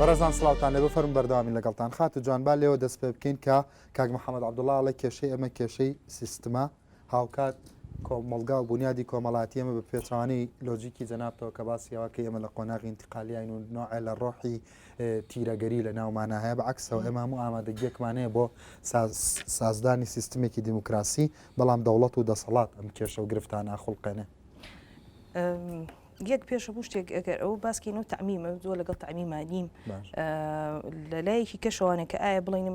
بەڕێزان سڵاوتان لێ بفەرمون بەردەوامی لەگەڵتان خات و جوانبا لێەوە دەست پێ بکەین کە کاک محەممەد عەبدوڵڵا ئەڵێ کێشەی ئەمە کێشەی سیستمە هاوکات کۆمەڵگا و بنیادی کۆمەڵاتی ئەمە بە پێچوانەی لۆجیکی جەنابتەوە کە باسیەوەکەی ئەمە لە قۆناغی انتقالیین و نوعە لە ڕۆحی تیرەگەری لە ناومانە هەیە بەعکسەوە ئێمە هەموو ئامادەگیەکمانەیە بۆ سازدانی سیستمێکی دیموکراسی بەڵام دەوڵەت و دەسەڵات ئەم کێشە و گرفتانە ئاخوڵقێنێ. یەک پێشە بوو شتێک ئەگەر ئەو باسکەین و تعمیمە زۆر لەگەڵ تعمیمە نیم لە لایەکی کەشەوانە کە ئایا بڵێن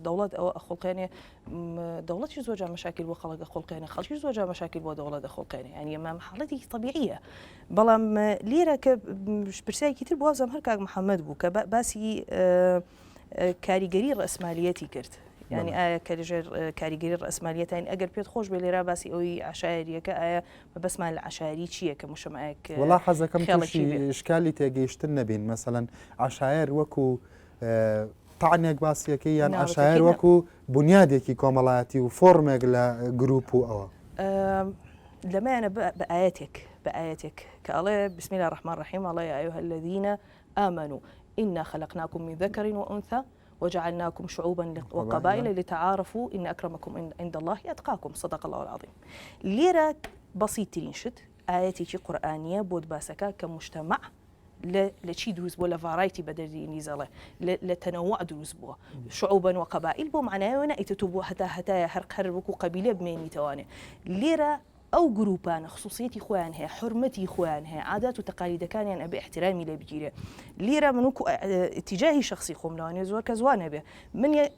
دەوڵەت ئەوە ئەخڵقێنێ دەوڵەتی زۆرجار مەشاکل بۆ خەڵک ئەخڵقێنێ خەڵکی زۆرجار مەشاکل بۆ دەوڵەت ئەخڵقێنێ ینی ئەمە حاڵەتێکی طبیعیە بەڵام لێرە کە پرسیایەکی تر بۆ وازم هەر کاک محەممەد بوو کە باسی کاریگەری ڕەسمالیەتی کرد. يعني آية كاريجري الرأسمالية يعني أجر بيت خوش بلي باسي أوي عشائرية كآية بس مع العشائري شيء كمجتمعك والله حظ كم تشي إشكالي تيجيشتنا بين مثلا عشائر وكو طعنيك باسي كي يعني عشائر وكو بنيادك كمالاتي وفورمك لجروب أو لما أنا بآياتك كالله بسم الله الرحمن الرحيم الله يا أيها الذين آمنوا إنا خلقناكم من ذكر وأنثى وجعلناكم شعوبا وقبائل لتعارفوا إن أكرمكم عند الله أتقاكم صدق الله العظيم. ليرة بسيط ترينشت آياتي قرآنية بود باسكا كمجتمع لشي دروس بو لفارايتي بدري نيزاله لتنوع دروس بو شعوبا وقبائل بو معناه وانا اتتبو هتا هرق بكو قبيله بميني تواني ليرة أو جروبان خصوصيتي خوان هي حرمتي خوان هي عادات وتقاليد كان يعني أبي احترامي لبجيره ليرة منوكو اتجاهي شخصي خملاني زور كزوانه به من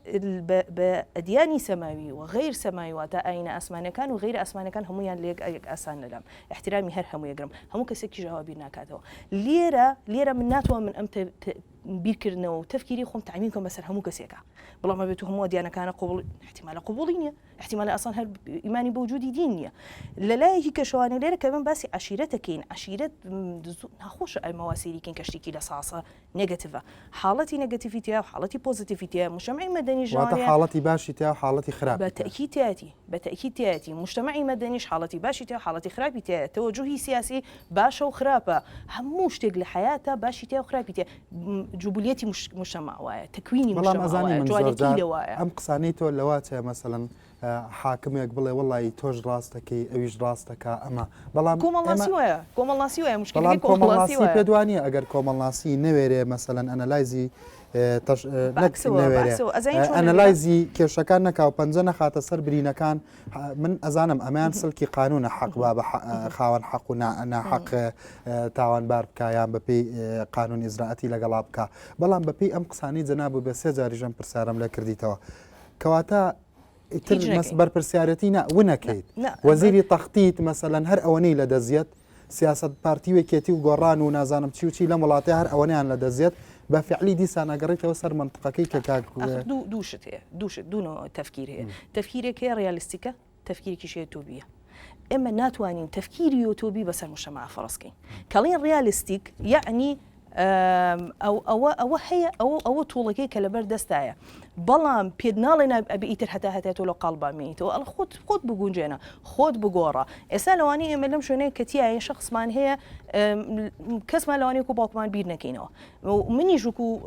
بأدياني سماوي وغير سماوي وتا أين أسمانه كان وغير أسمانه كان هم يعني ليك أسان لهم احترامي هر هم يجرم هم كسكي جوابي ناكاتو ليرة من ناتوا من أمت بيركرنا وتفكيري خم تعميمكم بس همو كسيكا والله ما بيتو همو ديانا كان قبول احتمال قبولينيا احتمال اصلا هل ايماني بوجودي دينيا لا هيك شواني ليرة كمان بس عشيرتكين عشيرت ناخوش اي مواسيري كين كشتكي لصاصه نيجاتيفا حالتي نيجاتيفيتي وحالتي بوزيتيفيتي مجتمعي مدني جواني حالتي باشيتي وحالتي خراب بالتاكيد تاتي مجتمعي مدني حالتي باشيتي وحالتي خرابيتي توجهي سياسي باشا وخرابه هموش تقل حياته باشيتي وخرابيتي جبليتي مجتمع وايا تكويني مجتمع وايا جوانتي وايا ام قصانيتو اللواتي مثلا حاكم يقبل والله توج راستك اويش راستك اما بلام كوم الله سويا مشكله كوم الله سويا بدوانيه اگر كوم الله سي نويري مثلا انالايزي ئەنەلایزی کێشەکان نەکا و پەنجە نەخاتە سەر برینەکان من ئەزانم ئەمان سلکی قانونە حەق با بە خاوەن حەق و ناحەق تاوانبار بکایان بەپێی قانون ئیزراعەتی لەگەڵا بکە بەڵام بەپێی ئەم قسانی جەناب و بە سێ جاریژەم پرسیارم لێ کردیتەوە کەواتە بەرپرسیارەتی ونەکەیت وەزیری تەختیت مەسەلەن هەر ئەوەنەی لە دەزیێت سیاست پارتیوێکێتی و گۆڕان و نازانم چی و چی لە وڵاتی هەر ئەوەنیان لە دەزیێت بفعلي دي سنة قريتها وصار منطقة كاك دوشت دون تفكير هي تفكيرك هي رياليستيكا تفكيرك شيء توبية إما ناتوانين تفكير يوتوبي بس المجتمع فرسكين كلين رياليستيك يعني أو طولكي كلبر دستايا بلام بيدنالنا أبي إيتر حتى تولو قلبا ميتو خود بجونجنا خود بجورا إسألواني ملهم شوني كتيا شخص مان هي كسمة لواني كوباك مان بيرنا كينو من يجوكو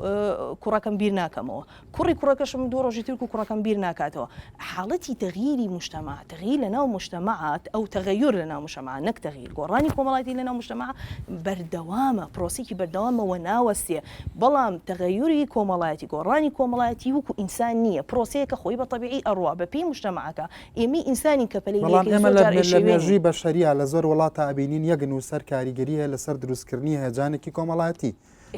كراكم بيرنا كمو كراكش من دورو جيتلكو كراكم بيرنا كاتو حالتي تغييري مجتمع تغيير لنا مجتمعات أو تغير لنا مجتمع نك تغيير قراني كومالاتي لنا مجتمع بردوامة بروسيكي بردوامة وناوسية بلام تغيري كومالاتي قراني كومالاتي وكو إنسانية بروسيك خويبة طبيعي أروع ببي مجتمعك إيمي إنساني كفلي لكن زوجار لما بشريعة لزور ولاتا أبينين يجنو سر كاريجريها لسر دروس كرنيها جانكي كومالاتي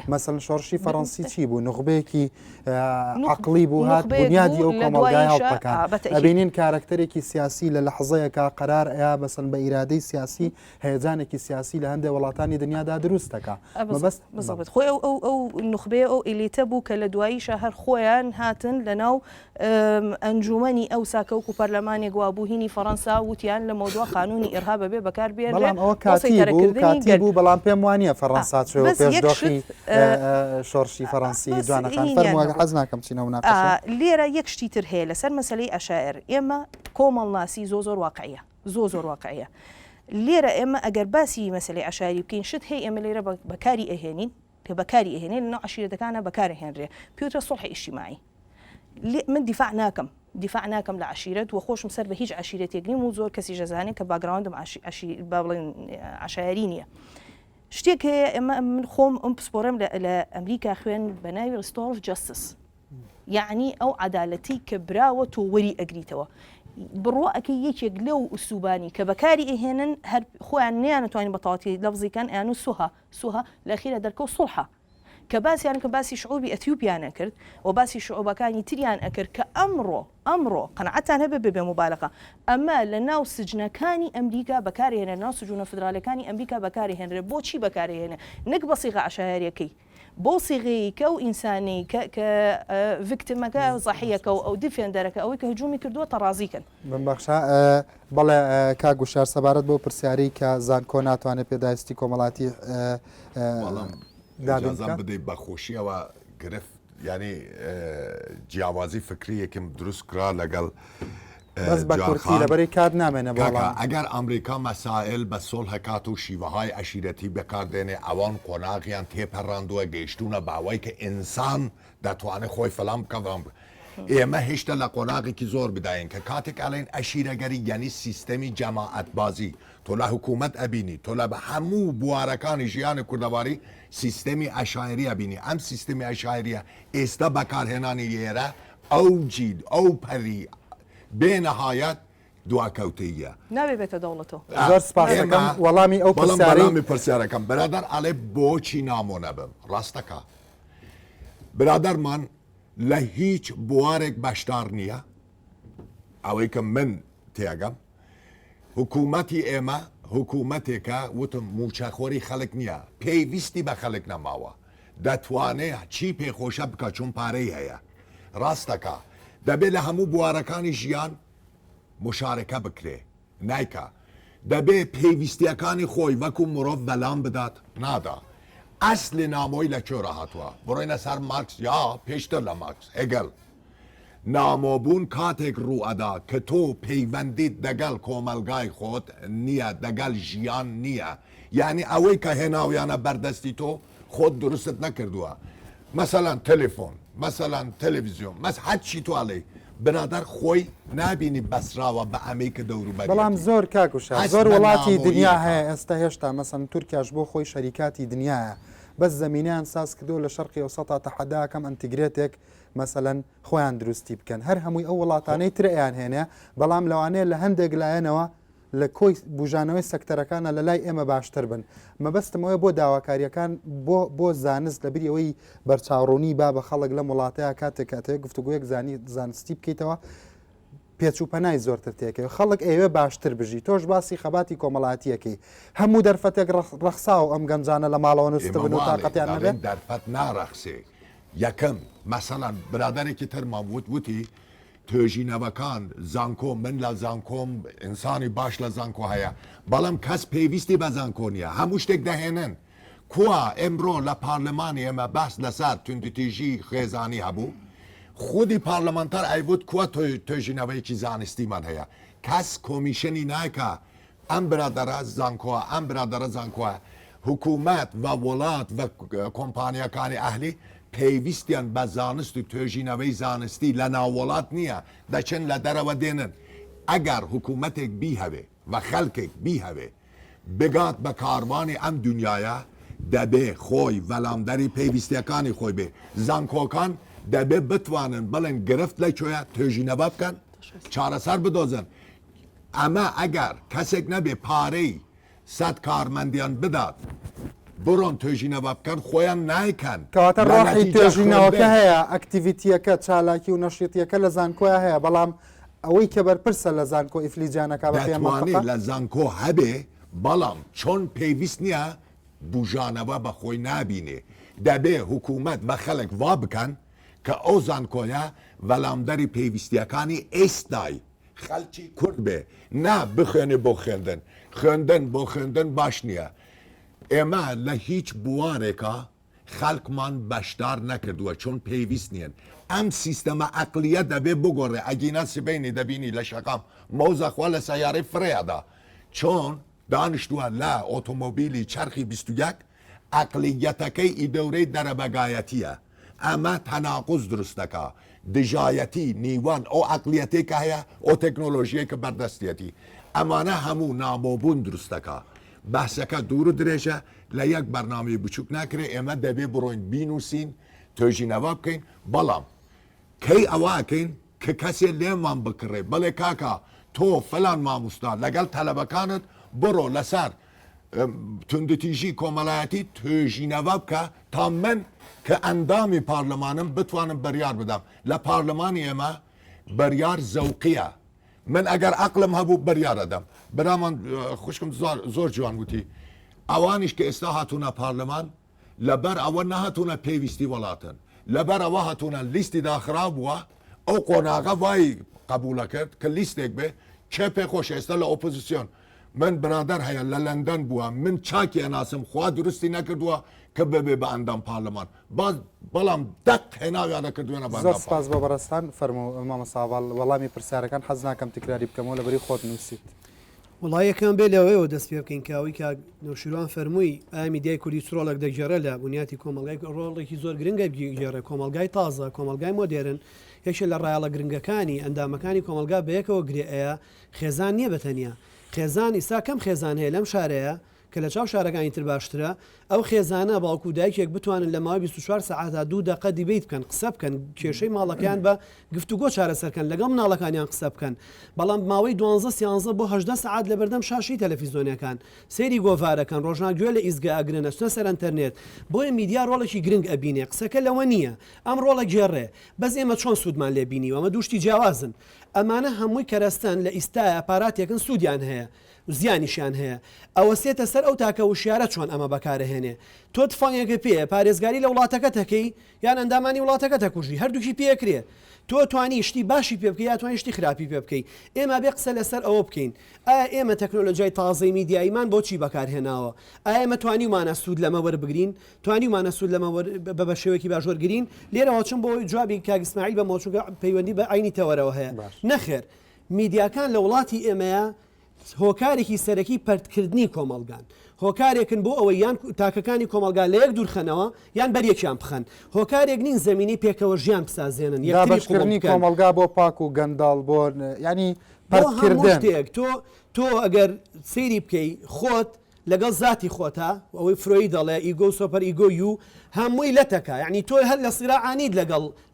مثلا شورشي فرنسي تشيبو نخبيكي عقلي بو هات بنيادي او كومالغاي هاوطكان ابينين كاركتريكي سياسي للحظه كقرار يا مثلا بإرادي سياسي هيجانكي سياسي لهنده ولاتاني دنيا دا دروستك بس بالضبط خو او النخبه او اللي تبو كلدواي شهر خويان هاتن لناو انجمني او ساكوكو برلماني جوابو هيني فرنسا وتيان لموضوع قانوني ارهاب به بكار بير بلام او كاتبو بلام بيموانيه فرنسا شو بيش دوخي شورشي فرنسي جوانا كان فرموا حزناكم شنو مناقشه ليرة يكشتي ترهي لسر مسألة أشاعر إما كوم الله سي زوزور واقعية ليرة إما أجر باسي مسألة أشاعر يمكن شد هي إما ليرة بكاري أهانين کە بەکاری ئەهێنێ لەناو عشیرەتەکانە بەکارهێنرێ پێوترە سڵحی ئیجتیماعی. من دیفاع ناکەم لە عشیرەت و خۆشم سەر بە هیچ عشیرەتێک نیم و زۆر کەسی ژەزانێت کە باگراوندم با بڵێن عشایری نییە. شتێک هەیە من خۆم ئەم پسپۆرەم لە ئەمریکا خوێن بە ناوی ریستۆر ئۆف جەستس، یعنی ئەو عەدالەتی کە براوە تۆ وەری ئەگریتەوە. بڕۆ ئەکەی یەکێک لەو ئوسوبانی کە بەکاری ئەهێنن هەر خۆیان نیانەتوانین بەتەواوی لەفزیکان ئەیان و سوها لە خێرا دەرکەوت سڵحە کە باسییان کە باسی شعوبی ئەتیوپیانە کرد و باسی شعوبەکانی تریان ئەکرد کە ئەمڕۆ قەنەعەتان هەبێ ببێ مبالغە ئەمە لە ناو سجنەکانی ئەمریکا بەکارهێنێ، ناو سجونە فدرالیەکانی ئەمریکا بەکارهێنرێ. بۆچی بەکارهێنێ؟ نەک بە سیغە عەشایەریەکەی، بۆ سیغەیە کە و ئینسانی کە ڤیکتیمەکە زەحیەکە و ئەو دیفێندەرەکە ئەوەی کە هجومی کردووە تەڕازیکەن. بەخشا بەڵێ کاگوشار سەبارەت بۆ پرسیاری کە زانکۆ ناتوانێت پێداویستی کۆمەڵاتی دادان بدەیت بە خۆشیەوە گرفت، ینی جیاوازی فکریەکم دروست کرا لەگەڵ بەس بە کورتی لەبەری کار نامێنە بەڵام ئەگەر ئەمریکا مەسائل بە سۆڵ هەکات و شیوەهای عەشیرەتی بەکاردێنێ ئەوان قۆناغیان تێپەڕاندووە گەیشتونە باوەی کە ئینسان دەتوانێت خۆی فەلام بکەم. ئێمە هێشتا لە قۆناغێکی زۆر بداین کە کاتێک ئەڵێن عەشیرەگەری یعنی سیستەمی جەماعەت بازی، تۆ لە حکوومەت ئەبینی، تۆ لە هەموو بوارەکانی ژیانی کوردەواری سیستەمی عەشایری ئەبینی. ئەم سیستەمی عەشایریە ئێستا بەکارهێنانی ئێرە ئەو جید ئەو پەری بێنەهایەت دواکەوتەیە نابێ بێتە دەوڵەتەوە. زۆر سپاسەکەم وەڵامی ئەو وەڵامی پرسیارەکەم برادەر ئەڵێ بۆچی نامۆنە بم ڕاستەکە برادەرمان لە هیچ بوارێک بەشدار نییە ئەوەی کە من تێگەم حکوومەتی ئێمە حکوومەتێکە وتم موچەخۆری خەڵک نییە، پێویستی بە خەڵک نەماوە، دەتوانێت چی پێخۆشە بکە چون پارەی هەیە. ڕاستەکە دەبێت لە هەموو بوارەکانی ژیان مشارەکە بکرێ نایکە، دەبێت پێویستیەکانی خۆی وەکو مرۆڤ بەلام بدات نادا. ئەسلی نامۆی لە کوێرە هاتووە بڕۆینە سەر مارکس یا پێشتر لە مارکس هێگەل. نامۆبوون کاتێک ڕوئەدا کە تۆ پەیوەندیت دەگەڵ کۆمەلگای خۆت نییە، دەگەڵ ژیان نییە، یعنی ئەوەی کە هێناویانە بەردەستی تۆ خۆت دروستت نەکردووە. مەسەلەن تەلێفۆن، مەسەلەن تەلەڤیزیۆن، هەرچی توالێ بنادر خۆی نبینی بەسراوە بە ئەمریکا دەوروبەری. بەڵام زۆر کاکوشە زۆر وڵاتی دنیا هەیە ئێستا هێشتا مەسەن تورکیاش بۆ خۆی شەریکاتی دنیاە، بەس زمینیان ساز کردو لە شەرقی ئەوسەتا تەحەداکەم ئەنتیگرێتێک مەسەلەن خۆیان دروستی بکەن. هەر هەمووی ئەو وڵاتانەی ترەیان هێنێ، بەڵام لەوانەیە لە هەندێک لایەنەوە لە کۆی بژانەوەی سەکتەرەکانە لە لای ئێمە باشتر بن. مەبەستمەوەی بۆ داواکاریەکان بۆ زانست لەبیری ئەوەی بەرچاوڕوونی با بە خەڵک لە وڵاتەیە کاتێک کاتەیە گفتوگویەک زانستی بکەیتەوە پێچ و پەنای زۆرتر تێکەوە خەڵک ئێوێ باشتر بژی. تۆش باسی خەباتی کۆمەڵاتیەکەی هەموو دەرفەتێک ڕەخسا و ئەم گەنجانە لە ماڵەوە نووسبن و تااقەتیان نەبێت دەرفەت ناڕەخسێ. یەکەم مەسەڵەن برادێکی ترمان وتی توێژینەوەکان زانکۆ من لە زانکۆم ئینسانی باش لە زانکۆ هەیە، بەڵام کەس پێویستی بە زانکۆ نیە، هەموو شتێک دەهێنن. کووە ئەمڕۆ لە پارلەمانی ئێمە باس لەسەر توندتیژی خێزانی هەبوو، خودی پارلەمانتەر ئەیبوت کووە توێژینەوەیەکی زانستیمان هەیە، کەس کۆمیشنی نایکە ئەم برادەرە زانکۆە ئەم برادەرە زانکۆە. حکوومەت و وڵات و کۆمپانیەکانی ئەهلی پێویستیان بە زانست و توێژینەوەی زانستی لە ناووڵات نییە، دەچن لە دەرەوە دێنن. ئەگەر حکوومەتێک بیهەوێ و خەڵکێک بیهەوێ بگات بە کاروانی ئەم دنیاە دەبێ خۆی وەلامدەری پێویستیەکانی خۆی بێ. زانکۆکان دەبێ بتوانن بڵێن گرفت لەکوێیە توێژینەوە بکەن چارەسەر بدۆزن. ئەمە ئەگەر کەسێک نەبێ پارەی 100 کارمەندیان بدات بڕۆن توێژینەوە بکەن خۆیان نایکەن. کەواتە ڕاحی توێژینەوەکە هەیە، ئەکتیڤیتیەکە چالاکی و نەشیێتیەکە لە زانکۆیە هەیە، بەڵام ئەوەی کە بەرپرسە لە زانکۆ ئیفلیجانەکە دەتوانێت لە زانکۆ هەبێ، بەڵام چۆن پێویست نییە بژانەوە بە خۆی نابینێ. دەبێ حکوومەت بە خەڵک وا بکەن کە ئەو زانکۆیە وەلامدەری پێویستیەکانی ئێستای خەڵکی کورد بێ، نا بخوێنێ بۆ خوێندن. خوێندن بۆ خوێندن باش نییە. ئێمە لە هیچ بوارێکە خەڵکمان بەشدار نەکردووە چۆن پێویست نیەن. ئەم سیستەمە ئەقلیە دەبێ بگۆڕێ. ئەگینە سبینی دەبینی لە شەقام مەوزەخوا لە سەیارەی فرەیەدا چۆن دانیشتووە لە ئۆتۆمۆبیلی چرخی 21 عقلیەتەکەی ئیدەورەی دەرەبەگایەتیە ئەمە تەناقوز دروست دەکا دژایەتی نیوان ئەو عقلیەتێک کە هەیە ئەو تەکنۆلۆژیە کە بەردەستێتی ئەمانە هەموو نامۆبوون دروست دەکا بەحسەکە دوور و درێژە لە یەک بەرنامەی بچووک ناکرێ ئێمە دەبێ بڕۆین بینوسین توێژینەوە بکەین بەڵام کەی ئەواکەین کە کەسێ لێمان بکڕێ بەڵێ کاکە تۆ فلان مامۆستا لەگەڵ تەلەبەکانت بڕۆ لەسەر توندتیژی کۆمەڵایەتی توێژینەوە بکە تا من کە ئەندامی پارلەمانم بتوانم بەریار بدەم لە پارلەمانی ئێمە بەریار زەوقیە من ئەگەر عقلم هەبوو بەریارەدەم بەرامان خوشکم زۆر جوان وتی ئەوانیش کە ئێستا هاتوونە پارلەمان لەبەر ئەوە نەهاتوونە پێویستی وڵاتن لەبەر ئەوە هاتوونە لیستی داخرا بووە ئەو قۆناغە وای قبولە کرد کە لیستێک بێ چێ پێ خۆش ئێستا لە ئۆپۆزیسیۆن من برادر هەیە لە لەندەن بووە من چاکی ئەناسم خوا درستی نەکردووە کە ببێ بە ئەندام پارلەمان بەڵام دەق هێناویانە کردوێنە زۆر سپاس بۆ بەڕستان فەرموو مامە ساواڵ وەڵامی پرسیارەکان حەز ناکەم تکراری بکەمەوە لەبەری خۆت نووسیت وڵای یەکەم بێ لەوەیەوە دەست پێ بکەین کاوی کا نەوشیروان فەرمووی ئایا میدیای کوردی چڕۆڵێک دەگێڕە لە بنیاتی کۆمەلگای ڕۆڵێکی زۆر گرنگە بگێڕێ کۆمەلگای تازە کۆمەلگای مۆدێرن یەکێک لە ڕایاڵە گرنگەکانی ئەندامەکانی کۆمەلگا بەیەکەوە گرێەیە خێزان نییە بەتەنیا خێزان ئیسا کەم خێزان هەیە لەم شارەیە کە لە چاو شارەکانی تر باشترە ئەو خێزانە باوکو دایکێک بتوانن لە ماوەی 24 ساعتا 2 دقە دیبیت بکەن قسە بکەن کێشەی ماڵەکەیان بە گفتوگۆ چارەسەرکەن لەگەڵ مناڵەکانیان قسە بکەن بەڵام ماوەی 12 بۆ 18 ساعت لە بەردەم شاشی تەلەڤیزۆنیەکان سەیری گۆڤارەکەن ڕۆژناگوێ لە ئیزگا ئەگرنە چنە سەر ئەنتەرنێت بۆیە میدیا ڕۆڵێکی گرنگ ئەبینێ قسەکە لەوە نییە ئەم ڕۆڵە گێڕێ بەس ئێمە چۆن سوودمان لێ بینیوە ئەمە دوشتی جیاوازن ئەمانە هەمووی کەرەستەن لە ئیستایە ئاپاراتێکن سوودیان هەیە زیانیشیان هەیە ئەوە سێتە سەر ئەو تاکە وشیارە چۆن ئەمە بەکارەهێنێ تۆ تفانگێکە پێ پارێزگاری لە وڵاتەکە تەکەی یان ئەندامانی وڵاتەکە تەکوژی هەردووکی پێکرێ تۆ توانی شتی باشی پێ بکەی یا توانی شتی خراپی پێ بکەی ئێمە بێ قسە لەسەر ئەوە بکەین ئایا ئێمە تەکنۆلۆژیای تازەی میدیاییمان بۆچی بەکارهێناوە ئایا ئێمە توانیمانە سوود لەمە وەربگرین توانیمانە سوود لەمە بە شێوەیەکی باشوەرگرین لێرەوە چم بۆ جوابی کاک ئیسماعیل بە مۆچووگە پەیوەندی بە عینی تەوەرەوە هەیە نەخێر میدیاکان لە وڵاتی ئێمەیە هۆکارێکی سەرەکی پەرتکردنی کۆمەلگان هۆکارێکن بۆ ئەوەی یان تاکەکانی کۆمەلگا لە یەک دوورخەنەوە یان بەریەکیان بخەن هۆکارێک نین زمینی پێکەوە ژیان بسازێنن یەکتری کۆمەلگا بۆ پاک و گەنداڵ بۆ ینی پەرتکردن تۆ ئەگەر سەیری بکەی خۆت لەگەڵ ذاتی خۆتە ئەوەی فرۆی دەڵێ ئیگۆ سۆپەر ئیگۆ و هەمووی لەتەکە یعنی تۆ هەر لە سیراعانیت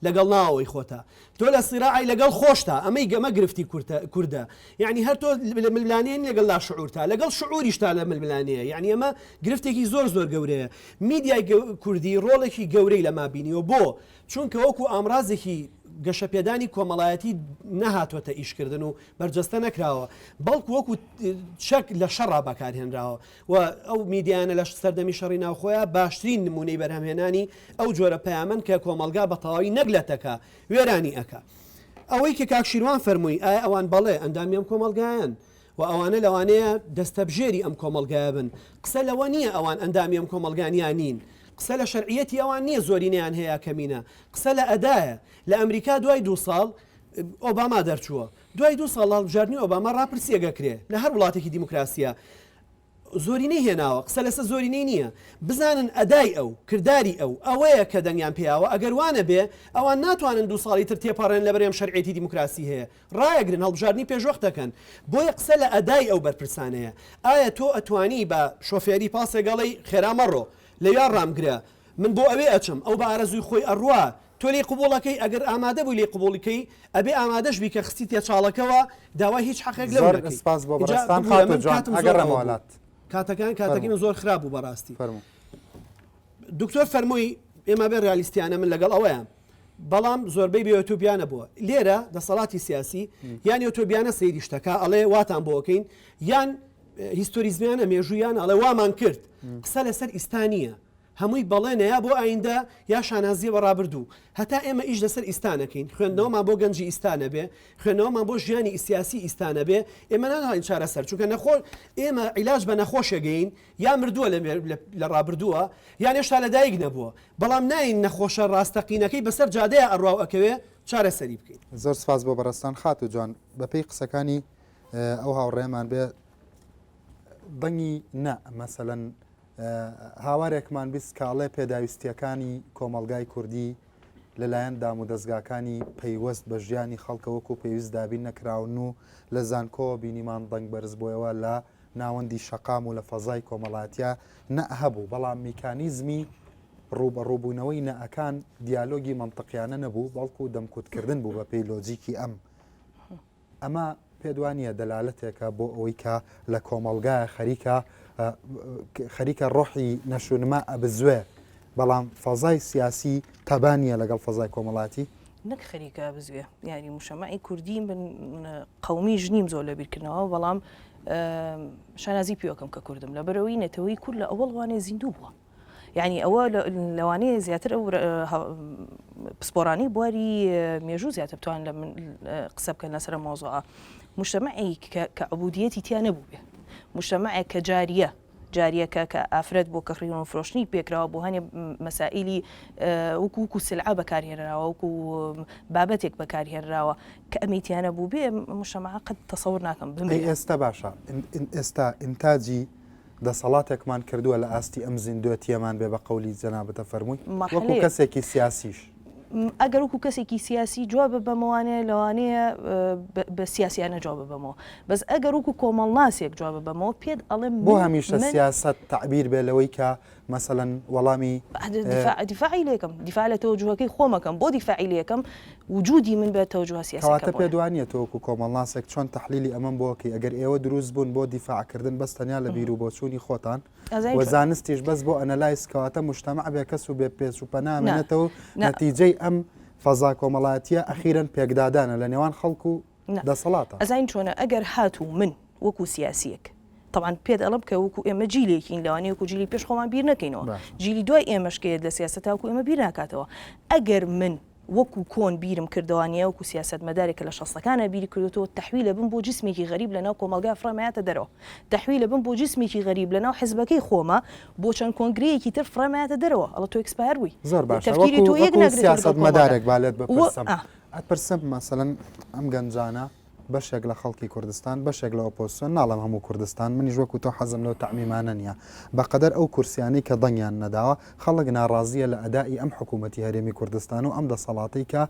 لەگەڵ ناوەوەی خۆتە تۆ لە سیراعی لەگەڵ خۆشتا ئەمەی گەمە گرفتی کووردە یعنی هەر تۆ لە ململانەیە لەگەڵ لا شعورتا لەگەڵ شعوریشتا لە ململانەیە یعنی ئەمە گرفتێکی زۆر گەورەیە میدیای کوردی ڕۆڵێکی گەورەی لە مابینیەوە بۆ چونکە وەکو ئامرازێکی گەشەپێدانی کۆمەڵایەتی نەهاتوەتە ئیشکردن و بەرجەستە نەکراوە بەڵکو وەکو چەک لە شەڕا بەکارهێنراوە و ئەو میدیانە لە سەردەمی شەڕی ناوخۆیە باشترین نمونەی بەرهەمهێنانی ئەو جۆرە پەیامەن کە کۆمەلگا بە تەواوی نەگلەتەکە وێرانی ئەکا ئەوەی کە کاکشیروان فەرمووی ئایا ئەوان بەڵێ ئەندامی ئەم کۆمەلگایان و ئەوانە لەوانەیە دەستەبژێری ئەم کۆمەلگایە بن قسە لەوە نییە ئەوان ئەندامی ئەم کۆمەلگانیان نین قسە لە شەرعیەتی ئەوان نییە زۆرینیان هەیە کەمینە قسە لە ئەدایە لە ئەمریکا دوای 2 ساڵ ئۆباما دەرچووە دوای 2 ساڵ هەڵبژاردننی ئۆباما ڕاپرسیەگەکرێ لە هەر وڵاتێکی دیموکراسیە زۆرینەی هێناوە قسە لەسەر زۆرینەی نییە بزانن ئەدای ئەو کردداری ئەوەیە کە دەنگیان پێیاوە ئەگەر وانە بێ ئەوان ناتوانن 2 ساڵی تر تێپەڕێن لە بەرێم شەرعێتی دیموکراسی هەیە ڕایەگرن هەڵبژاردننی پێشوەختەکەن بۆیە قسە لە ئەدای ئەو بەرپرسانەیە ئایا تۆ ئەتوانی بە شۆفێری پاسێگەڵی خێرامەڕۆ لە یان ڕامگرە من بۆ ئەوێ ئەچم ئەو بە ئارەزوی خۆی ئەڕوا تۆ لێ قوبوڵەکەی ئەگەر ئامادە بووی لێ قوبوڵەکەی ئەبێ ئامادەش بی کە خستی تێ چاڵەکەەوە داوای هیچ حەقێک لە سپاس بۆ بەڕستان ئەگەر ڕەمەوالات کاتەکەی من زۆر خراپ بوو بەڕاستی دکتۆر فەرمووی ئێمە بێ ڕالیستیانە من لەگەڵ ئەوەیە بەڵام زۆربەی بێ ئۆتۆبیانە بووە لێرە دەسەڵاتی سیاسی یان ئۆتۆبیانە سەیری شتەکە ئەڵێ واتان بۆکەین یان هیستۆریزمیانە مێژویان ئەڵێ وامان کرد قسە لەسەر ئیستانیە هەمووی بەڵێنەیە بۆ ئایندە یا شانازیە بەڕابردوو هەتا ئێمە ئیش لەسەر ئیستانەکەین خوێندنەوەمان بۆ گەنجی ئیستانە بێ خوێندنەوەمان بۆ ژیانی سیاسی ئیستانە بێ ئێمە ناناڵین چارەسەر چونکە نەخۆ ئێمە عیلاج بە نەخۆشەگەین یا مردووە لە ڕابردووە یان هێشتا لەدایک نەبووە بەڵام ناین نەخۆشە ڕاستەقینەکەی بەسەر جادەیە ئەڕاو ئەکەوێ چارەسەری بکەین زۆر سپاس بۆ بەڕستان خاتو جوان بەپێی قسەکانی ئەو هاوڕێمان بێ دەنگی نە مەسەلەن هاوارێکمان بیست کاڵێ پێداویستیەکانی کۆمەلگای کوردی لەلایەن دام و دەستگاکانی پەیوەست بە ژیانی خەڵکە وەکو پێویست دابین نەکراون و لە زانکۆ بینیمان دەنگ بەرز بۆیەوە لە ناوەندی شەقام و لە فەزای کۆمەڵاتیە نەهەبوو بەڵام میکانیزمی ڕوبەڕووبوونەوەی نەئەکان دیالۆگی منطقیانە نەبوو بەڵکو و دەمکوتکردن بوو بە پێی لۆجیکی ئەمە پێدوانیە دەلالەتێکە بۆ ئەوەی کە لە کۆمەلگایە خەریکە ڕۆحی نەشونما ئەبزوێ بەڵام فەزای سیاسی تەبانیە لەگەڵ فەزای کۆمەڵاتی نەک خەریکە بزوێ یاری مشەمەعی کوردی من قەومی ژنیم زۆر لەبیرکردنەوە بەڵام شانازی پێوەکەم کە کوردم لە بەرەوەی نەتەوەی کورد لە ئەوڵ وانێ زیندوو بووە یعنی ئەوە لەوانەیە زیاتر ئەو پسپۆرانی بواری مێژوو زیاتر بتوان لە من قسە بکەن لەسەر مۆزوعە مشتەمەعی کە عبودیەتی تیا نەبوو بێ مشتەمەعێک کە جاریەکە کە ئافرەت بۆ کەخڕین و فرۆشتنی پێکراوە بۆ هەنێ مەسائیلی وەکو سلعە بەکارهێنراوە وەکو بابەتێک بەکارهێنراوە کە ئەمەیتیانە بوو بێ مشتەمەع قەت تەسەوور ناکەم بمێ ئێستا باشە ئێستا ئینتاجی دەسەڵاتێکمان کردووە لە ئاستی ئەم زیندوەتیەمان بێ بە قەولی جەنابەتە فەرمووی وەکو کەسێکی سیاسیش ئەگەر وەکو کەسێکی سیاسی جواب بەمەوانەیە لەوانەیە بە سیاسیانە جواب بەمەوە بەس ئەگەر وەکو کۆمەڵ ناسێک جواب بەمەوە پێت ئەڵێم بۆ هەمیشە سیاست تعبیر بێ لەوەی کە مەسەڵەن وەڵامی دیفاعی لێکم دیفاع لە تەوەجوهەکەی خۆمەکەم بۆ دیفاعی لێکم وجودی من بێت تەوەجوه سیاسەکە کەواتە پێدوانیە تۆ وەکو کۆمەڵناسێک چۆن تەحلیلی ئەمەم بۆکەی ئەگەر ئێوە دروست بوون بۆ دیفاعکردن بەس تەنیا لە بیر و بۆچوونی خۆتان وەزانستیش بەس بۆ ئەنەلایز کەواتە مشتەمەع بێ کەس و بێ پێچ و پەنامێنێتەوە نەتیجەی ئەم فەزا کۆمەڵایەتیە ئەخیرەن پێکدادانە لە نێوان خەڵکو و دەسەڵاتە ئەزین چۆنە ئەگەر هاتوو من وەکو سیاسیەک طبعا پێت ئەڵم کە وەکو ئێمە جیلێکین لەوانەیە وەکو جیلی پێش خۆمان بیر نەکەینەوە جیلی دوای ئێمەشکێت لە سیاسەتا وەکو ئێمە بیر ناکاتەوە ئەگەر من وەکو کۆن بیرم کردوانیە وەکو سیاست مەدارێکە لە شەستەکانە بیری کردوەوە تەحویلە بم بۆ جسمێکی غەریب لەناو کۆمەلگا فڕامایەتە دەرەوە تەحویلە بم بۆ جسمێکی غەریب لەناو حزبەکەی خۆمە بۆ چەند کۆنگرەیەکی تر فڕامایەتە دەرەوە ئەڵە تۆ ئەکسپایر بووی زۆر باشە وەکو سیاست مەدارێک بالێت بپرسم ئەتپرسم مەسەڵەن ئەم گەنجانە بەشێک لە خەڵکی کوردستان بەشێک لە ئۆپۆزیسیۆن ناڵم هەموو کوردستان منیش وەکو تۆ حەزم لەو تەعمیمانە نییە بەقەدەر ئەو کورسیانەی کە دەنگیان نەداوە خەڵک ناڕازیە لە ئەدای ئەم حکوومەتی هەرێمی کوردستان و ئەم دەسەڵاتی کە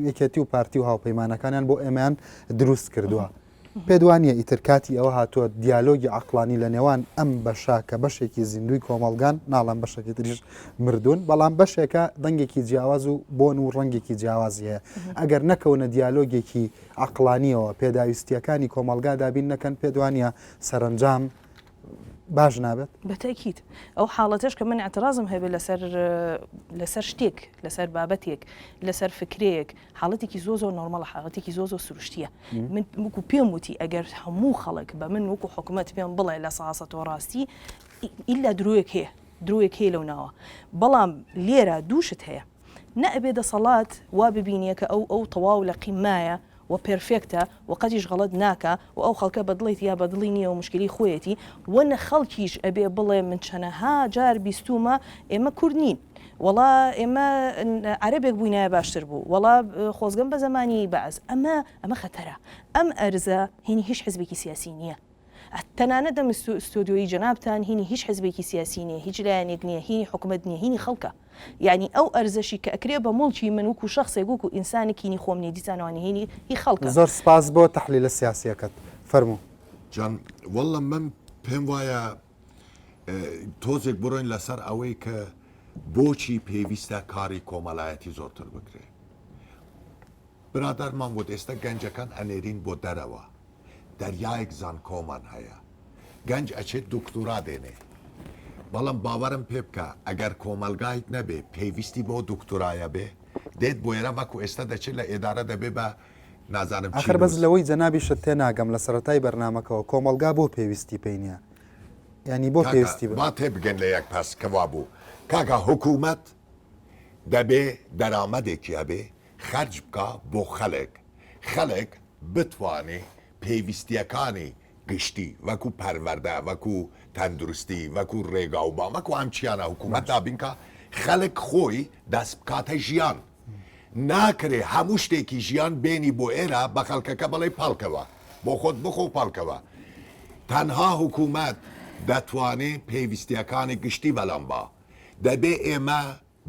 یەکێتی و پارتی و هاوپەیمانەکانیان بۆ ئێمەیان دروست کردووە پێدوانیە ئیتر کاتی ئەوە هاتووە دیالۆگی عەقلانی لە نێوان ئەم بەشە کە بەشێکی زیندوی کۆمەڵگان ناڵم بەشێکی تریش مردوون بەڵام بەشێکە دەنگێکی جیاواز و بۆن و ڕەنگێکی جیاوازی هەیە ئەگەر نەکەونە دیالۆگێکی عەقلانیەوە پێداویستیەکانی کۆمەلگا دابین نەکەن پێدوانیە سەرنجام باش نابێت بەتەکیت ئەو حاڵەتش کە من اعترازم هەبێت لەسەر شتێک لەسەر بابەتێک لەسەر فکرەیەک حاڵەتێکی زۆ زۆر نۆرمەڵە حاڵەتێکی زۆ زۆر سروشتیە من وەکو پێم وتی ئەگەر هەموو خەڵک بە من وەکو حکوومەت پێم بڵێ لە ساسەتەوە ڕاستی ئیلا درۆیەک هەیە لەو ناوە بەڵام لێرە دووشت هەیە نەئەبێ دەسەڵات وا ببینیە کە ئەو تەواو لە قیمایە و پرفێکتە و قەتیش غەڵەت ناکە و ئەو خەڵکە بەدڵیت یا بەدڵی نییە و مشکلی خۆیەتی وەنە خەڵکیش ئەبێ بڵێ من چەنەها جار بیستومە ئێمە کورد نین وڵا ئێمە عەرەبێک بووینایە باشتر بوو وڵا خۆزگەم بە زمانی بەعز ئەمە خەتەرە ئەم ئەرزە هینی هیچ حزبێکی سیاسی نییە تەنانەت دەم ستۆدیۆی جەنابتان هینی هیچ حزبێکی سیاسی نییە هیچ لایەنێک نییە هینی حکوومەت نییە هینی خەڵکە یعنی ئەو ئەرزەشی کە ئەکرێ بە مڵکی من وەکو شخصێک وەکو ئینسانێکینی خۆمنی دیسانەوانی هینی هی خەڵکە زۆر سپاس بۆ تەحلیلە سیاسیەکەت فەرموو جان وەڵام من پێم وایە تۆزێک بڕۆین لەسەر ئەوەی کە بۆچی پێویستە کاری کۆمەلایەتی زۆرتر بکرێ برادەرمان بۆ ئێستا گەنجەکان ئەنێرین بۆ دەرەوە دەریایەک زانکۆمان هەیە گەنج ئەچێت دوکتورا دێنێ بەڵام باوەرم پێ بکە ئەگەر کۆمەلگایت نەبێ پێویستی بۆ دوکتورایە بێ دێت بۆ ئێرە وەکو ئێستا دەچێت لە ئێدارە دەبێ بە نازانم ئاخر بەس لەوەی جەنابی شت تێناگەم لە سەرەتای بەرنامەکەەوە کۆمەلگا بۆ پێویستی پێی نییە ینی بۆ پێویستی با تێ بگەن لە یەک پاس کەوا بوو کاکە حکوومەت دەبێ دەرامەدێکی هەبێ خەرج بکە بۆ خەڵک بتوانێ پێویستیەکانی گشتی وەکو پەروەردە وەکو تەندروستی وەکو ڕێگا و با وەکو ئەم چیانە حکوومەت دابینکە خەڵک خۆی دەست بکاتە ژیان ناکرێ هەموو شتێکی ژیان بێنی بۆ ئێرە بە خەڵکەکە بڵێ پاڵکەوە بۆ خۆت بخۆ پاڵکەوە تەنها حکوومەت دەتوانێت پێویستیەکانی گشتی بەلام بە دەبێ ئێمە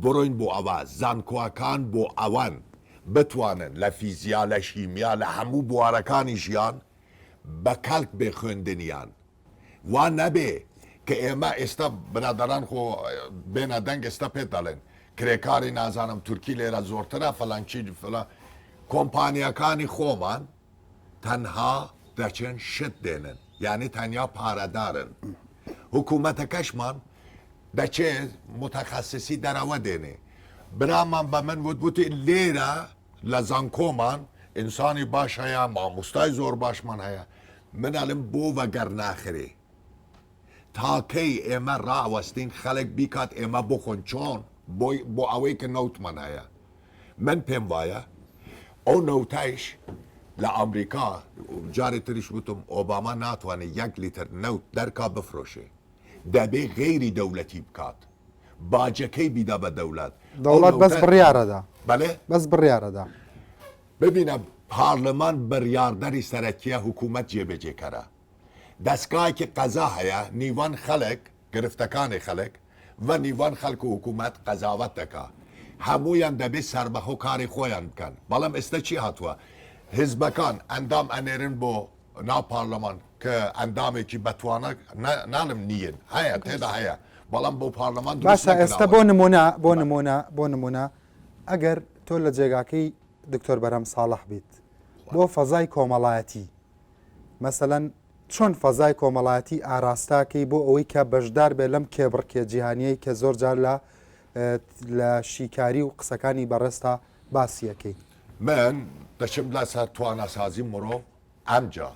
بڕۆین بۆ ئەوە زانکۆکان بۆ ئەوان بتوانن لە فیزیا لە شیمیا لە هەموو بوارەکانی ژیان بە کەلک بێ خوێندنیان وان نەبێ کە ئێمە ئێستا برادەران خۆ بێنە دەنگ ئێستا پێ دەڵێن کرێکاری نازانم تورکی لێرە زۆرترە فەلانکی فڵە کۆمپانیەکانی خۆمان تەنها دەچن شت دێنن یعنی تەنیا پارەدارن حکوومەتەکەشمان دەچێت متەخەسیسی دەرەوە دێنێ برامان بە من وتی لێرە لە زانکۆمان ئینسانی باش هەیە مامۆستای زۆر باشمان هەیە منەڵم بۆ وەگەر ناخرێ تاکەی ئێمە ڕاوەستین خەڵک بیکات ئێمە بخۆن چۆن بۆ ئەوەی کە نەوتمان هەیە من پێم وایە ئەو نەوتایش لە ئەمریکا جارێ تریش وتم ئۆباما ناتوانێت 1 لیتر نەوت دەرکا بفرۆشێ دەبێ غێری دەوڵەتی بکات باجەکەی بیدا بە دەوڵەت بەس بڕیارەدا بەڵێ بەس بڕیارەدا ببینە پارلەمان بڕیاردەری سەرەکیە حکوومەت جێبەجێکەرە دەستگایەکی قەزا هەیە نیوان خەڵک گرفتەکانی خەڵک و نیوان خەڵک و حکوومەت قەزاوەت دەکا هەمویان دەبێت سربەخۆ کاری خۆیان بکەن بەڵام ئێستا چی هاتووە هیزبەکان ئەندام ئەنێرن بۆ ناو پارلەمان کە ئەندامێکی بەتوانە ناڵم نیین هەیە تێدا هەیە بەڵام بۆ پارلەمان باشە ئێستا بۆ نمونە ئەگەر تۆ لە جێگاکەی دکتۆر بەرەم ساڵح بیت بۆ فەزای کۆمەڵایەتی مەسەلەن چۆن فەزای کۆمەڵایەتی ئاراستاکەی بۆ ئەوەی کە بەشدار بێ لەم کێبڕکێ جیهانیەی کە زۆر جار لە شیکاری و قسەکانی بەڕێستا باسیەکەی من دەچم لە سەر توانەسازی مرۆڤ ئەمجا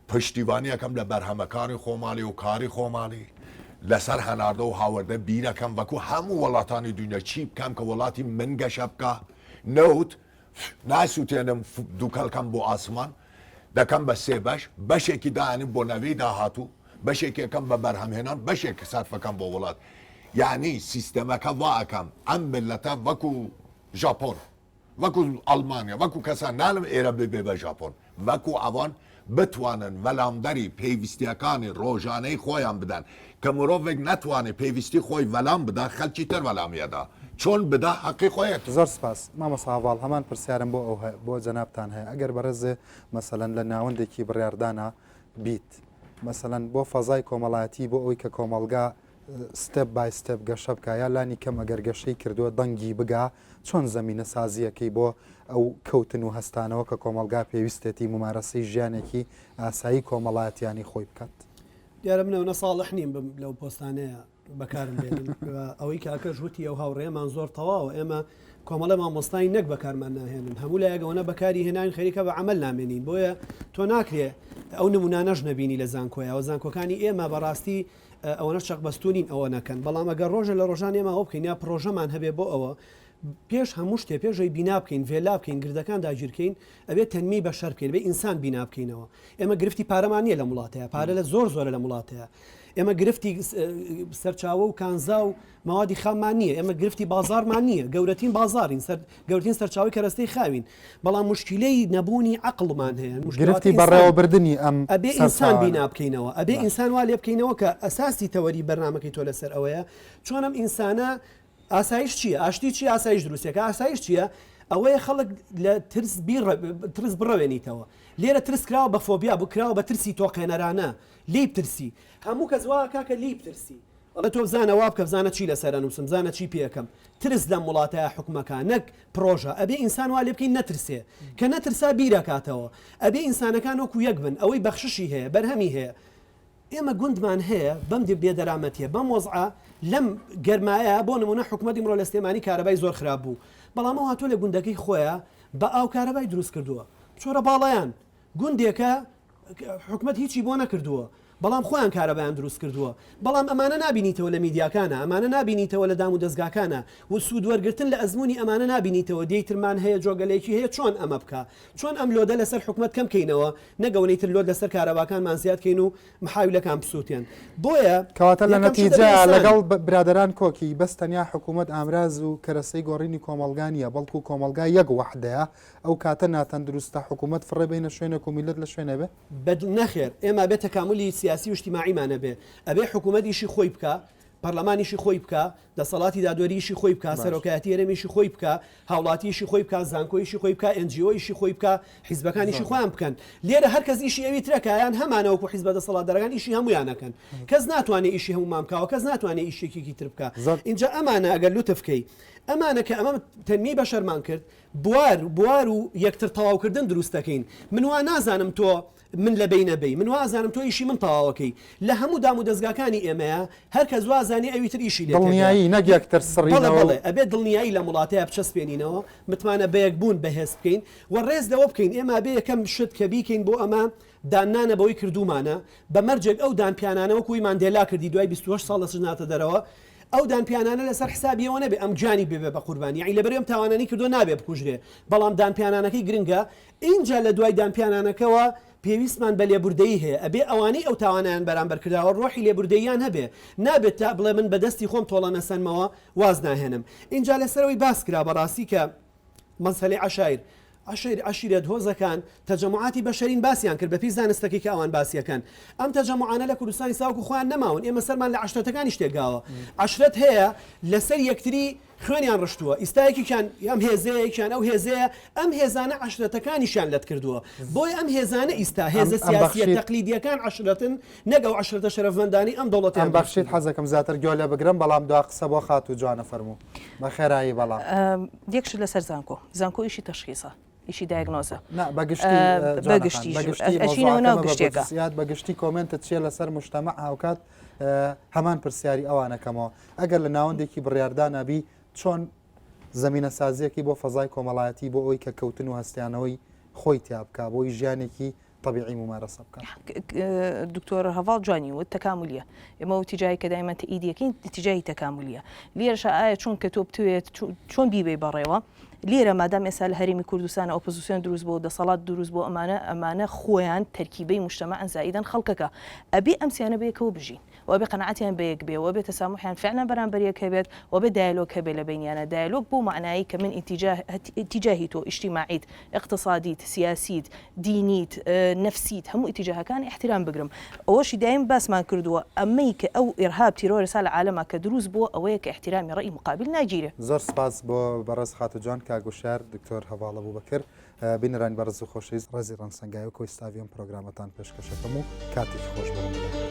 پشتیوانی یەکەم لە بەرهەمەکانی خۆماڵی و کاری خۆماڵی لەسەر هەناردە و هاوردە بیرەکەم وەکو هەموو وڵاتانی دنیا چی بکەم کە وڵاتی من گەشە بکە نەوت ناسووتێنم دووکەڵکەم بۆ ئاسمان دەکەم بە سێ بەشێکی داهێنم بۆ نەوەی داهاتوو بەشێکێکم بە بەرهەمهێنان بەشێک سەرفەکەم بۆ وڵات یعنی سیستەمەکە واکەم ئەم ملەتە وەکو ژاپۆن وەکو ئەڵمانیا وەکو کەسان نالم ئێرە ببێ بە ژاپۆن وەکو ئەوان بتوانن وەلامدەری پێویستیەکانی ڕۆژانەی خۆیان بدەن کە مرۆڤێک نەتوانێت پێویستی خۆی وەلام بدا خەلکی تر وەلامیەدا چۆن بدا حەقی خۆیەت زۆر سپاس مامۆستا هاواڵ هەمان پرسیارم بۆ جەنابتان هەیە ئەگەر بەڕێزێ مەسەلەن لە ناوەندێکی بڕیاردانە بیت مەسەلەن بۆ فەزای کۆمەڵایەتی بۆ ئەوی کە کۆمەلگا ستێپ بای ستێپ گەشە بکە یا لانی کەم ئەگەر گەشەی کردووە دەنگی بگا چۆن زەمینە سازیەکەی بۆ ئەو کەوتن و هەستانەوە کە کۆمەلگا پێویستێتی ممارەسەی ژیانێکی ئاسایی کۆمەڵایەتیانی خۆی بکات دیارە منەوە ساڵح نیم لەو پۆستانەیە بەکارم بێنن ئەوەی کاکە ژووتی ئەو هاوڕێمان زۆر تەواوە ئێمە کۆمەڵە مامۆستای نەک بەکارمان ناهێنن هەموو لایەگەوەنە بەکاری هێنان خەریکە بە عمل نامێنین بۆیە تۆ ناکرێ ئەو نمونانەش نەبینی لە زانکۆیەوە زانکۆکانی ئێمە بەڕاستی ئەوەنە چەق بەستونین ئەوە نەکەن بەڵام ئەگەر ڕۆژە لە ڕۆژان ئێمە ئەو بکەین یا پرۆژەمان هەبێ بۆ ئەوە پێش هەموو شتێ پێشەوەی بینا بکەین فێلا بکەین گردەکان داگیرکەین ئەبێت تەنمی بەشەر بکەین بێ ئینسان بینا بکەینەوە ئێمە گرفتی پارەمان نیە لە وڵاتەیە پارە لە زۆرە لە وڵاتەیە ئێمە گرفتی سەرچاوە و کانزا و ماوادی خاممان نییە ئێمە گرفتی بازارمان نییە گەورەترین بازارین گەورەترین سەرچاوی کەرەستەی خاوین بەڵام مشکلەی نەبوونی عقڵمان هەیە گرفتی بەڕێوەبردننی ئەم ئەبێ ئینسان بینا بکەینەوە ئەبێ ئینسان وا لێ بکەینەوە کە ئەساسی تەوەری بەرنامەکەی تۆ لەسەر ئەوەیە چۆن ئەم ئینسانە ئاسایش چییە ئاشتی چی ئاسایش دروستێکە ئاسایش چییە ئەوەیە خەڵک لە ترس بڕەوێنیتەوە لێرە ترس کراوە بە فۆبیا بکراوە بە ترسی تۆقێنەرانە لی بترسی هەموو کەس وا کاکە لی بترسی ئەڵە تۆ بزانە وا بکە بزانە چی لەسەر نووسم بزانە چی پێەکەم ترس لەم وڵاتەیە حکومەکە نەک پرۆژە ئەبێ ئینسان وا لێ بکەین نەترسێ کە نەترسا بیرەکاتەوە ئەبێ ئینسانەکان وەکو یەک بن ئەوەی بەخششی هەیە بەرهەمی هەیە ئێمە گوندمان هەیە بەم بێدەرامەتیە بەم وەزعە لەم گەرمایە بۆ نمونە حکومەتی مرۆ لە سلێمانی کارەبای زۆر خراپ بوو بەڵام ئەو هاتووە لە گوندەکەی خۆیە بە ئاو کارەبای دروست کردووە چۆرە باڵیان گوندێکە حکومەت هیچی بۆ نەکردووە بەڵام خۆیان کارەبایان دروست کردووە بەڵام ئەمانە نبینیتەوە لە میدیاکانە ئەمانە نبینیتەوە لە دام و دەستگاکانە و سوود وەرگرتن لە ئەزمموی ئەمانە نبینیتەوە دیترمان هەیە جۆگەلێکی هەیە چۆن ئەمە بکە چۆن ئەم لۆدە لەسەر حکومەت کەم کەینەوە نەگەونیتر لۆد لەسەر کارەباکانمان زیادکەین و محاولەکان پسووتیان بۆیە کەواتە لە نەتیجە لەگەڵ برادران کۆکی بەس تەنیا حکوومەت ئامراز و کەرەسەی گۆڕینی کۆمەلگانیە بەڵکو کۆمەلگا یەک وحدەیە ئەو کاتە ناتەن دروستە حکوومەت فڕێ بینە شوێنە کۆمیلت لە شوێنە بێ نەخێر ئێمە بێت تەکاملی سیاسی و اجتماعیمانە بێ ئەبێ حکوومەتیشی خۆی بکە پەرلەمانیشی خۆی بکە دەسەڵاتی دادوەریشی خۆی بکە سەرۆکایەتی هەرێمیشی خۆی بکە هاوڵاتیشی خۆی بکە زانکۆیشی خۆی بکە NGOیشی خۆی بکە حیزبەکانیشی خۆیان بکەن لێرە هەر کەس ئیشی ئەوی ترەکایان هەمانەوەکو حیزبە دەسەڵاتدارەکان ئیشی هەمویانەکەن کەس ناتوانێت ئیشی هەمومان بکەوە کەس ناتوانێت ئیشێکی تر بکە اینجا ئەمانە ئەگەر لوتفکەی ئەمانە کە ئەمە تەنمی بەشەرمان کرد بوار و یەکتر تەواوکردن دروست دەکەین من وا نازانم تۆ من لە بینە بی من وازانم تۆ ئیشی من تەواوەکەی لە هەموو دام و دەستگاکانی ئێمەیە هەر کەس وازانی ئەوی تر ئیشی لێ دڵنیایی نەک یەکتر سڕینەوە ئەبێت دڵنیایی لە وڵاتەیە بچەسپێنینەوە متمانە بەیەک بوون بەهێز بکەین و ڕێزدەوە بکەین ئێمە بێ یەکەم شت کە بیکەین بۆ ئەمە دانانە بەوەی کردومانە بە مەرجێک ئەو دانپیانانەوە کوی ماندێلا کردی دوای 28 ساڵ لە سژناتە دەرەوە ئەو دانپیانانە لەسەر حسابیەوە نەبێ ئەم جانی بێ بە قوربانی یعنی لەبەرێم تاوانانی کردو نابێ بکوژرێ بەڵام دانپیانانەکەی گرنگە اینجا لە دوای دانپیانانەکەەوە پێویستمان بە لێبوردەیی هەیە ئەبێ ئەوانەی ئەو تاوانیان بەرامبەر کرداوە ڕۆحی لێبوردەیان هەبێ نابێت تا بڵێ من بەدەستی خۆم تۆڵە نەسەنمەوە واز ناهێنم اینجا لەسەرەوەی باس کرا بەڕاستی کە مەسەلەی عشیرەت هۆزەکان تەجەمعاتی بەشەرین باسییان کرد بەپی زانستەکەی کە ئەوان باسیەکەن ئەم تەجەمعانە لە کوردستانی ساوکو خۆیان نەماون ئێمە سەرمان لە عشرەتەکانی شتێکگاوە عشرەت هەیە لەسەر یەکتری خوێنیان ڕشتووە ئیستایەکیان ئەم هێزەیەکیان ئەو هێزەیە ئەم هێزانە عشرەتەکانیشان لەت کردووە بۆی ئەم هێزانە ئیستا هێزە سیاسیە تەقلیدیەکان عشرەتن نەگەو عشرەتە شەرەفمەندانی ئەم دەوڵەتیان بەخشیت حەزەکەم زیاتر گوێ لێ بگرم بەڵام دو قسە بۆ خات و جوانە فەرموو بە خێرایی بەڵام یەکشت لەسەر زانکۆ ئیشی تەشخیصە ئیشی دایگنۆزە بەگشتی کۆمنتت چیە لەسەر مشتەمە هاوکات هەمان پرسیاری ئەوانەکەمەوە ئەگەر لە ناوەندێکی بڕیاردانەبی چۆن زمینە سازیەکی بۆ فەزای کۆمەڵایەتی بۆ ئەوی کە کەوتن و هەستیانەوەی خۆی تیا بکە بۆی ژیانێکی طبيعي ممارسة بكار دكتور هفال جواني والتكاملية إما اتجاهي كدائما تأيدي كين اتجاهي تكاملية ليرش آية شون كتب تويت شون بيبي بريوا ليرة ما دام مسألة هرمي كردستان أوبوزيسيون دروز بو دصالات دروز بو أمانة خوان تركيبي مجتمع زائدا خلقك أبي أمسي أنا بيك وبجي وأبي قناعتي بيك بي وأبي تسامح فعلا برانبريك هبت وأبي ديالوج هبل بيني أنا ديالوج بو معناه كمن اتجاهيته اجتماعيت اقتصاديت سياسيت دينيت نفسيت هم اتجاهها كان احترام بقرم أول شيء دائما بس ما كردوا أميك أو إرهاب تيرور رسالة عالمها كدروز بو أويك احترامي رأي مقابل ناجيري زور سپاس بو برز خاتو جان كاغوشار دكتور هفال ابو بكر بینرانی برز خوشیز رزی رانسنگای و کویستاویون پروگرامتان پیشکش کمو کاتی خوش بمونید.